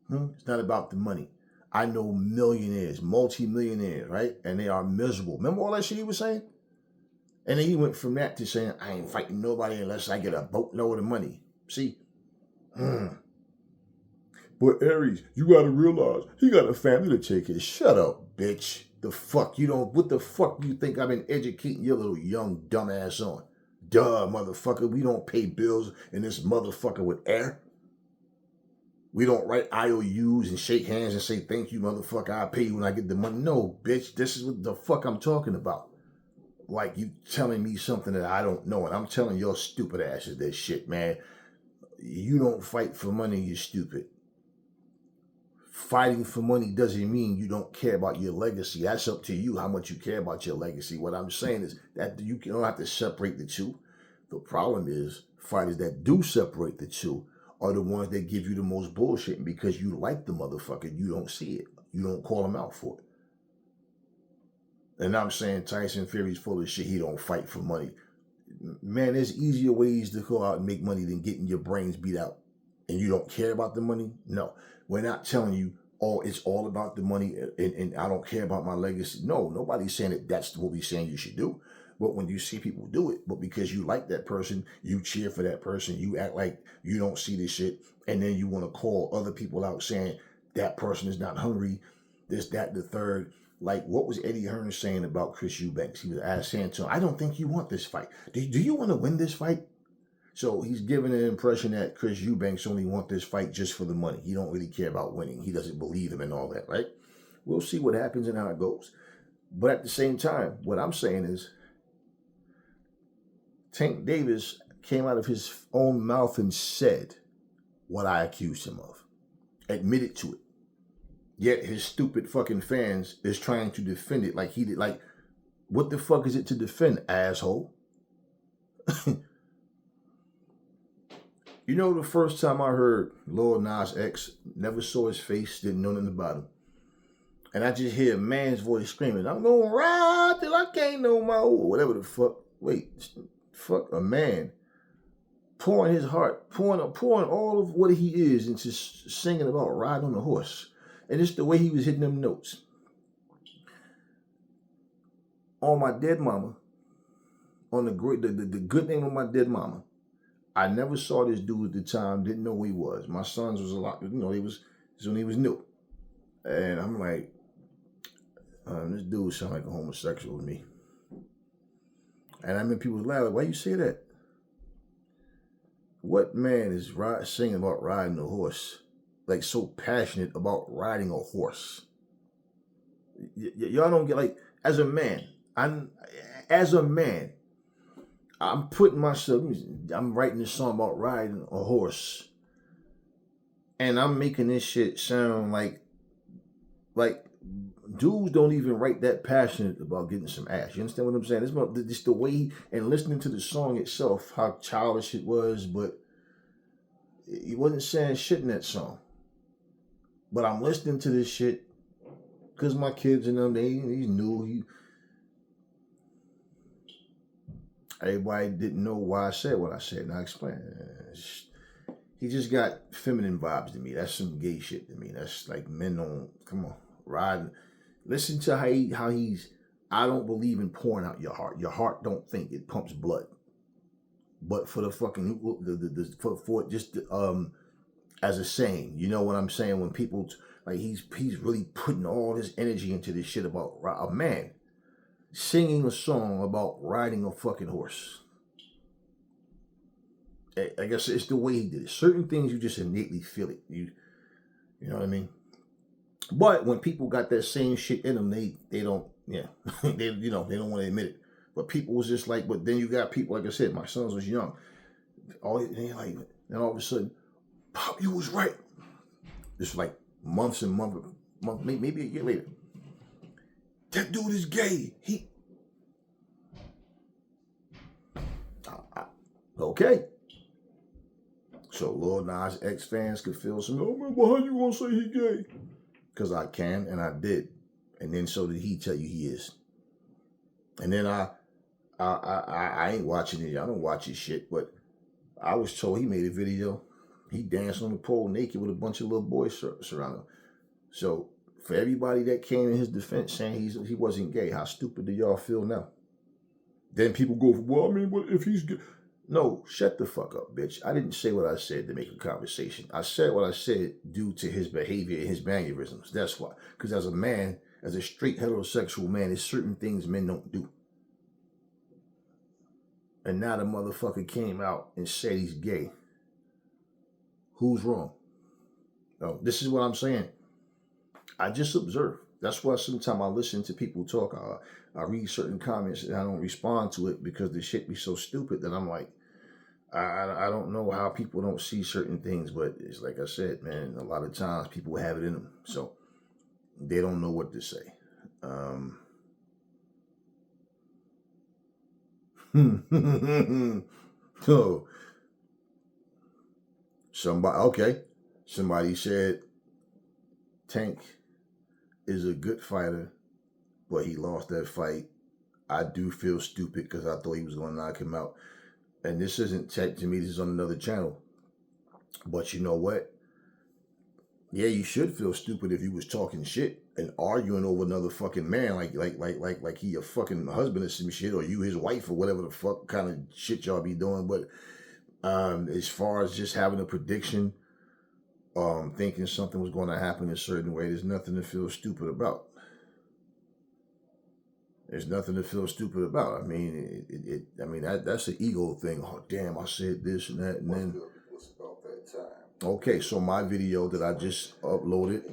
It's not about the money. I know millionaires, multi-millionaires, right? And they are miserable. Remember all that shit he was saying? And then he went from that to saying, I ain't fighting nobody unless I get a boatload of money. See? But Aries, you gotta realize he got a family to take care of. Shut up, bitch. What the fuck you think I've been educating your little young dumbass on? Duh, motherfucker. We don't pay bills in this motherfucker with air. We don't write IOUs and shake hands and say, thank you, motherfucker. I'll pay you when I get the money. No, bitch. This is what the fuck I'm talking about. Like you telling me something that I don't know. And I'm telling your stupid asses this shit, man. You don't fight for money, you're stupid. Fighting for money doesn't mean you don't care about your legacy. That's up to you how much you care about your legacy. What I'm saying is that you don't have to separate the two. The problem is fighters that do separate the two are the ones that give you the most bullshit. And because you like the motherfucker, you don't see it. You don't call him out for it. And I'm saying Tyson Fury's full of shit. He don't fight for money. Man, there's easier ways to go out and make money than getting your brains beat out. And you don't care about the money? No. We're not telling you oh, it's all about the money and I don't care about my legacy. No, nobody's saying that that's what we're saying you should do. But when you see people do it, but because you like that person, you cheer for that person, you act like you don't see this shit, and then you want to call other people out saying that person is not hungry, this, that, the third. Like, what was Eddie Hearn saying about Chris Eubanks? He was saying to him, I don't think you want this fight. Do you want to win this fight? So he's giving an impression that Chris Eubanks only want this fight just for the money. He don't really care about winning. He doesn't believe him and all that, right? We'll see what happens and how it goes. But at the same time, what I'm saying is, Tank Davis came out of his own mouth and said what I accused him of. Admitted to it. Yet his stupid fucking fans is trying to defend it like he did. Like, what the fuck is it to defend, asshole? You know, the first time I heard Lil Nas X, never saw his face, didn't know nothing about him. And I just hear a man's voice screaming, I'm going to ride till I can't no more, whatever the fuck. Wait, fuck a man pouring his heart, pouring all of what he is into singing about riding on a horse. And it's the way he was hitting them notes. On my dead mama, on the good name of my dead mama, I never saw this dude at the time, didn't know who he was. My sons was a lot, he was when he was new. And I'm like, this dude sound like a homosexual to me. And I mean, people was laughing, why you say that? What man is singing about riding a horse? Like, so passionate about riding a horse? Y'all don't get, like, as a man, I'm putting myself, I'm writing a song about riding a horse. And I'm making this shit sound like dudes don't even write that passionate about getting some ass. You understand what I'm saying? It's just the way, and listening to the song itself, how childish it was, but he wasn't saying shit in that song. But I'm listening to this shit because my kids and them, he's new. Everybody didn't know why I said what I said. And I explained. He just got feminine vibes to me. That's some gay shit to me. That's like men on, come on, riding. Listen to how he's, I don't believe in pouring out your heart. Your heart don't think, it pumps blood. But for the fucking, for just as a saying, you know what I'm saying? When people, like he's really putting all his energy into this shit about a man singing a song about riding a fucking horse. I guess it's the way he did it. Certain things you just innately feel it. You know what I mean? But when people got that same shit in them, they don't, yeah, they don't want to admit it. But people was just like, but then you got people, like I said, my sons was young. And all of a sudden, Pop, you was right. Just like months and months, maybe a year later. That dude is gay. Okay. So Lil Nas X fans could feel some, oh man, well, how you gonna say he gay? Because I can, and I did. And then so did he tell you he is. And then I ain't watching it. I don't watch his shit, but I was told he made a video. He danced on the pole naked with a bunch of little boys surrounding him. So for everybody that came in his defense saying he wasn't gay, how stupid do y'all feel now? Then people go, well, I mean, what if he's gay? No, shut the fuck up, bitch. I didn't say what I said to make a conversation. I said what I said due to his behavior and his mannerisms. That's why. Because as a man, as a straight heterosexual man, there's certain things men don't do. And now the motherfucker came out and said he's gay. Who's wrong? No, this is what I'm saying. I just observe. That's why sometimes I listen to people talk. I read certain comments and I don't respond to it because the shit be so stupid that I'm like, I don't know how people don't see certain things, but it's like I said, man, a lot of times people have it in them. So they don't know what to say. So somebody said Tank is a good fighter, but he lost that fight. I do feel stupid because I thought he was going to knock him out. And this isn't tech to me, this is on another channel. But you know what? Yeah, you should feel stupid if you was talking shit and arguing over another fucking man, like he your fucking husband or some shit, or you his wife or whatever the fuck kind of shit y'all be doing. But as far as just having a prediction, thinking something was going to happen a certain way, there's nothing to feel stupid about. There's nothing to feel stupid about. I mean, I mean that's an ego thing. Oh damn, I said this and that, and then. Okay, so my video that I just uploaded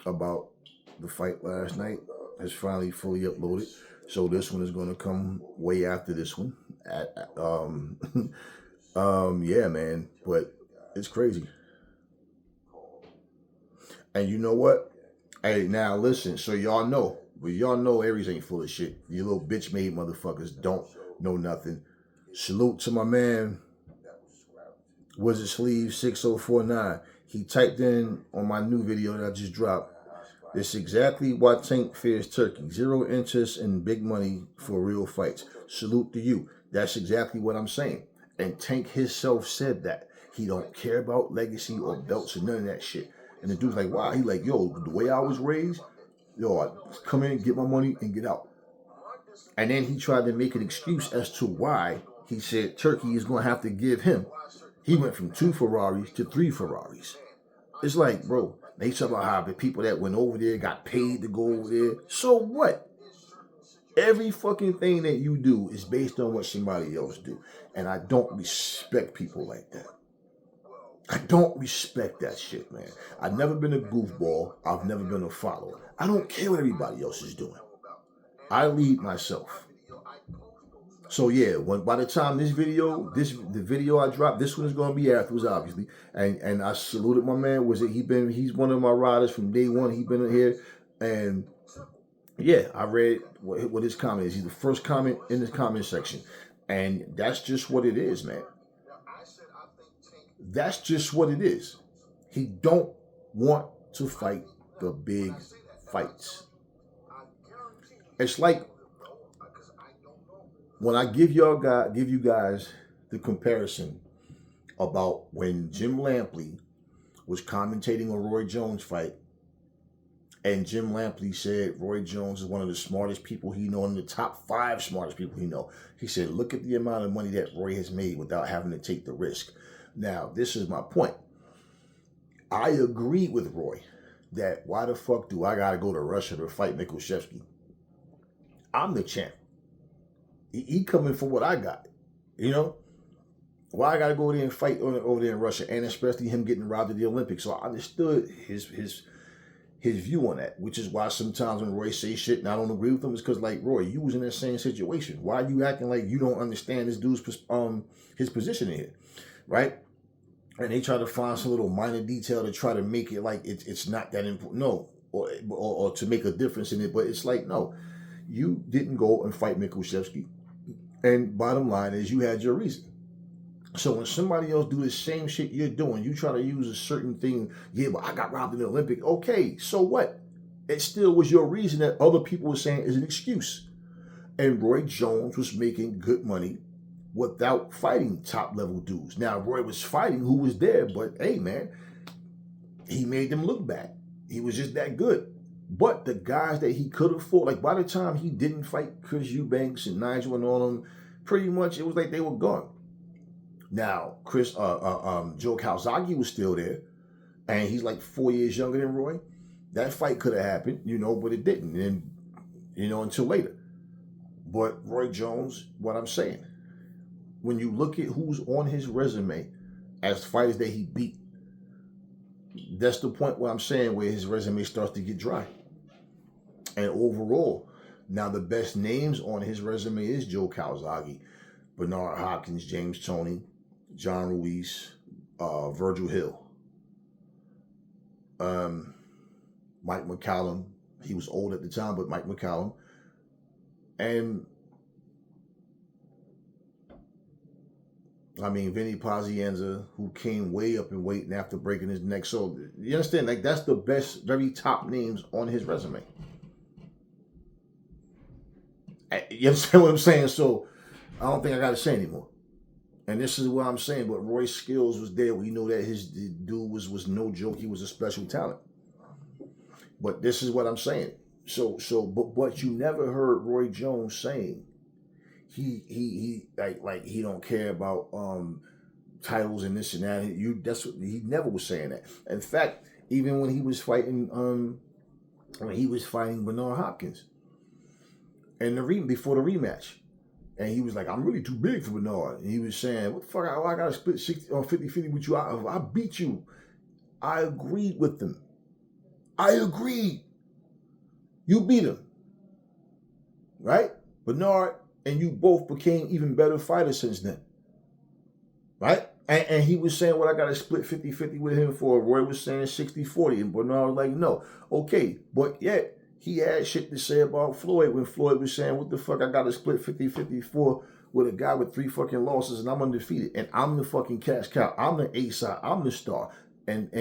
about the fight last night is finally fully uploaded. So this one is going to come way after this one. Yeah, man, but it's crazy. And you know what? Hey, now listen. So y'all know Aries ain't full of shit. You little bitch made motherfuckers don't know nothing. Salute to my man, Wizard Sleeve 6049. He typed in on my new video that I just dropped. It's exactly why Tank fears Turkey. 0 interest in big money for real fights. Salute to you. That's exactly what I'm saying. And Tank himself said that. He don't care about legacy or belts or none of that shit. And the dude's like, wow. He like, yo, the way I was raised, yo, I come in, get my money, and get out. And then he tried to make an excuse as to why he said Turkey is going to have to give him. He went from 2 Ferraris to 3 Ferraris. It's like, bro, they talk about how the people that went over there got paid to go over there. So what? Every fucking thing that you do is based on what somebody else do. And I don't respect people like that. I don't respect that shit, man. I've never been a goofball. I've never been a follower. I don't care what everybody else is doing. I lead myself. So yeah, by the time the video I dropped, this one is gonna be afterwards, obviously. And I saluted my man. He's one of my riders from day one. He been in here, and yeah, I read what his comment is. He's the first comment in the comment section, and that's just what it is, man. That's just what it is. He don't want to fight the big fights. It's like when I give you guys the comparison about when Jim Lampley was commentating a Roy Jones fight, and Jim Lampley said Roy Jones is one of the smartest people he knows, in the top 5 smartest people he knows. He said, look at the amount of money that Roy has made without having to take the risk. Now, this is my point. I agree with Roy that why the fuck do I gotta go to Russia to fight Mikushevsky? I'm the champ. He coming for what I got, you know? Why I gotta go there and fight over there in Russia, and especially him getting robbed at the Olympics. So I understood his view on that, which is why sometimes when Roy say shit and I don't agree with him, it's because, like, Roy, you was in that same situation. Why are you acting like you don't understand this dude's his position in here, right? And they try to find some little minor detail to try to make it like it's not that important. No, or to make a difference in it, but it's like, no, you didn't go and fight Mikushevsky. And bottom line is, you had your reason. So when somebody else do the same shit you're doing, you try to use a certain thing. Yeah, but I got robbed in the Olympics. Okay, so what? It still was your reason that other people were saying is an excuse. And Roy Jones was making good money without fighting top level dudes. Now, Roy was fighting who was there, but hey, man, he made them look bad. He was just that good. But the guys that he could have fought, like by the time he didn't fight Chris Eubanks and Nigel and all of them, pretty much it was like they were gone. Now, Joe Calzaghe was still there, and he's like 4 years younger than Roy. That fight could have happened, but it didn't, and until later. But Roy Jones, what I'm saying, when you look at who's on his resume as fighters that he beat, that's the point where I'm saying where his resume starts to get dry. And overall, now the best names on his resume is Joe Calzaghe, Bernard Hopkins, James Toney, John Ruiz, Virgil Hill, Mike McCallum. He was old at the time, but Mike McCallum. And I mean, Vinny Pazienza, who came way up in weight and after breaking his neck. So you understand, like, that's the best, very top names on his resume. You understand what I'm saying? So I don't think I got to say anymore. And this is what I'm saying, but Roy's skills was there. We know that his dude was no joke. He was a special talent. But this is what I'm saying. But you never heard Roy Jones saying he like he don't care about titles and this and that. That's what he never was saying that. In fact, even when he was fighting Bernard Hopkins and before the rematch. And he was like, I'm really too big for Bernard. And he was saying, what the fuck, I got to split 60 or 50-50 with you. I beat you. I agreed with him. I agreed. You beat him. Right? Bernard and you both became even better fighters since then. Right? And he was saying, well, I got to split 50-50 with him for. Roy was saying 60-40. And Bernard was like, no. Okay. But yet, he had shit to say about Floyd when Floyd was saying, what the fuck, I got to split 50-50 with a guy with 3 fucking losses and I'm undefeated. And I'm the fucking cash cow. I'm the A-side. I'm the star. And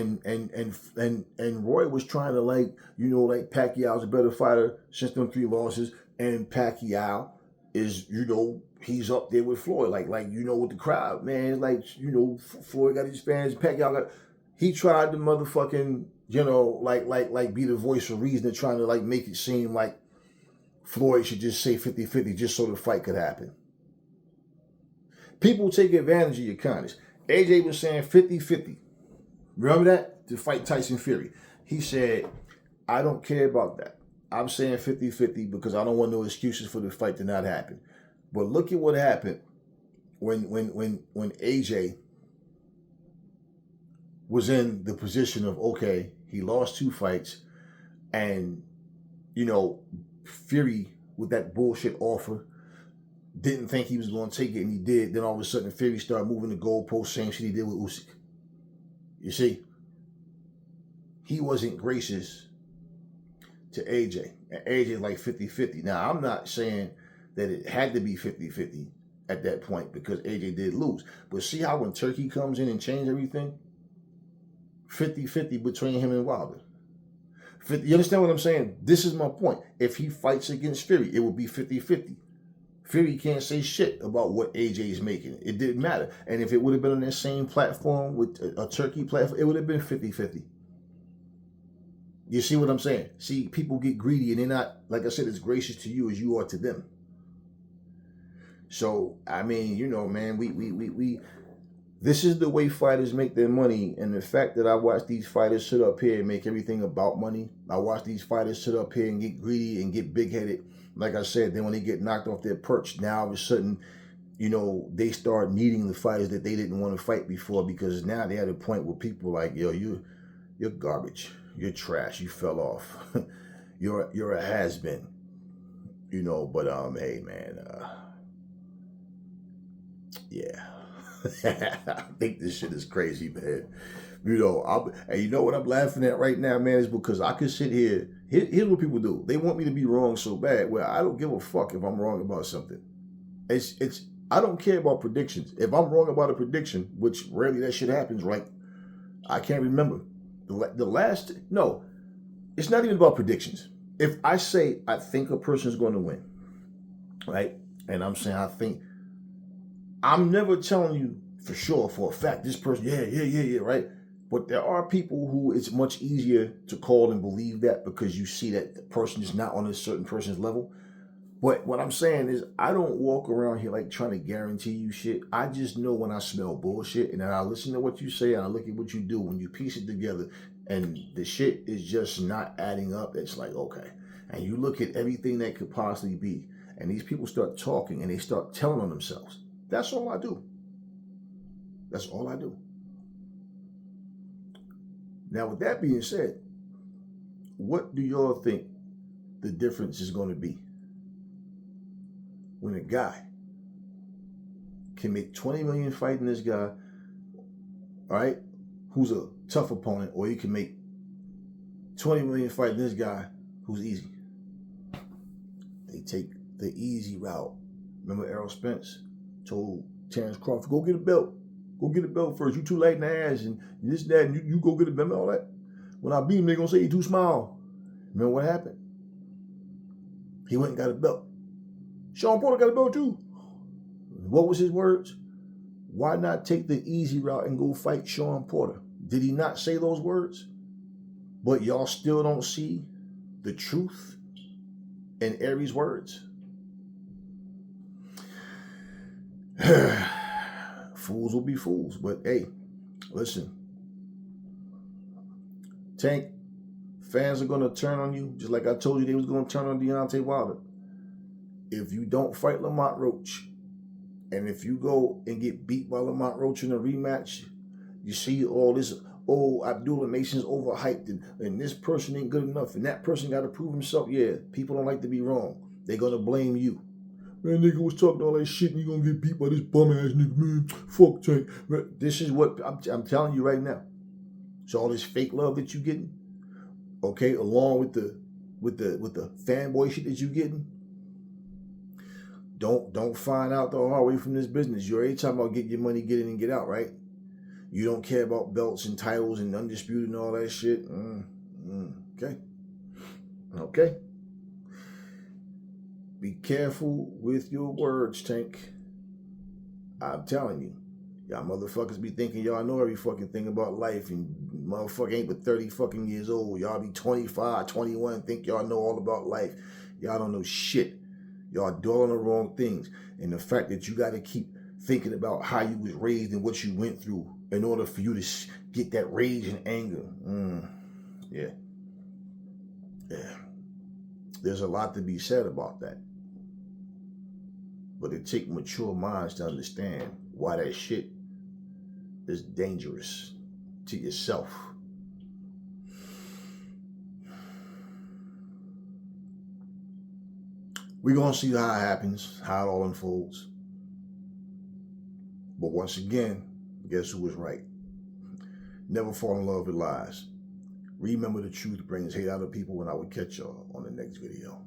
Roy was trying to like Pacquiao's a better fighter since them 3 losses. And Pacquiao is, he's up there with Floyd. Like with the crowd, man. Like, Floyd got his fans. Pacquiao he tried to motherfucking, be the voice of reason and trying to like make it seem like Floyd should just say 50-50 just so the fight could happen. People take advantage of your kindness. AJ was saying 50-50. Remember that? To fight Tyson Fury. He said, I don't care about that. I'm saying 50-50 because I don't want no excuses for the fight to not happen. But look at what happened when AJ was in the position of, okay, he lost 2 fights and, Fury with that bullshit offer didn't think he was going to take it and he did. Then all of a sudden Fury started moving the goalpost, same shit he did with Usyk. You see? He wasn't gracious to AJ. And AJ like 50-50. Now, I'm not saying that it had to be 50-50 at that point because AJ did lose. But see how when Turkey comes in and changes everything? 50-50 between him and Wilder. You understand what I'm saying? This is my point. If he fights against Fury, it would be 50-50. Fury can't say shit about what AJ is making. It didn't matter. And if it would have been on that same platform with a Turkey platform, it would have been 50-50. You see what I'm saying? See, people get greedy and they're not, like I said, as gracious to you as you are to them. So, I mean, man, we this is the way fighters make their money. And the fact that I watch these fighters sit up here and make everything about money. I watch these fighters sit up here and get greedy and get big-headed. Like I said, then when they get knocked off their perch, now all of a sudden, they start needing the fighters that they didn't want to fight before because now they're at a point where people are like, yo, you're garbage. You're trash. You fell off. you're a has-been. But hey, man. Yeah. I think this shit is crazy, man. And you know what I'm laughing at right now, man, is because I could sit here. Here's what people do. They want me to be wrong so bad. Well, I don't give a fuck if I'm wrong about something. I don't care about predictions. If I'm wrong about a prediction, which rarely that shit happens, right? I can't remember. No, it's not even about predictions. If I say I think a person is going to win, right? And I'm saying I'm never telling you for sure, for a fact, this person, yeah, right? But there are people who it's much easier to call and believe that because you see that the person is not on a certain person's level. But what I'm saying is I don't walk around here like trying to guarantee you shit. I just know when I smell bullshit and then I listen to what you say and I look at what you do when you piece it together and the shit is just not adding up. It's like, okay. And you look at everything that could possibly be and these people start talking and they start telling on themselves. That's all I do. That's all I do. Now, with that being said, what do y'all think the difference is going to be when a guy can make 20 million fighting this guy, all right, who's a tough opponent, or you can make 20 million fighting this guy who's easy? They take the easy route. Remember Errol Spence told Terrence Crawford, go get a belt. Go get a belt first. You too late in the ass and this, that, and you go get a belt and all that. When I beat him, they're going to say you too small. Remember what happened? He went and got a belt. Sean Porter got a belt too. What was his words? Why not take the easy route and go fight Sean Porter? Did he not say those words? But y'all still don't see the truth in Aries' words? Fools will be fools. But hey, listen. Tank, fans are going to turn on you, just like I told you they was going to turn on Deontay Wilder. If you don't fight Lamont Roach, and if you go and get beat by Lamont Roach in a rematch, you see all this, oh, Abdullah Mason's overhyped, and this person ain't good enough, and that person got to prove himself. Yeah, people don't like to be wrong. They're going to blame you. Man, nigga was talking all that shit, and you going to get beat by this bum-ass nigga, man. Fuck Tank. This is what I'm telling you right now. So all this fake love that you getting, okay, along with the fanboy shit that you getting, don't find out the hard way from this business. You're already talking about get your money, get in and get out, right? You don't care about belts and titles and undisputed and all that shit. Okay. Be careful with your words, Tank. I'm telling you. Y'all motherfuckers be thinking y'all know every fucking thing about life, and motherfucker ain't but 30 fucking years old. Y'all be 25, 21, think y'all know all about life. Y'all don't know shit. Y'all doing the wrong things. And the fact that you got to keep thinking about how you was raised and what you went through in order for you to get that rage and anger. Yeah. There's a lot to be said about that. But it takes mature minds to understand why that shit is dangerous to yourself. We're going to see how it happens, how it all unfolds. But once again, guess who was right? Never fall in love with lies. Remember the truth brings hate out of people, and I will catch y'all on the next video.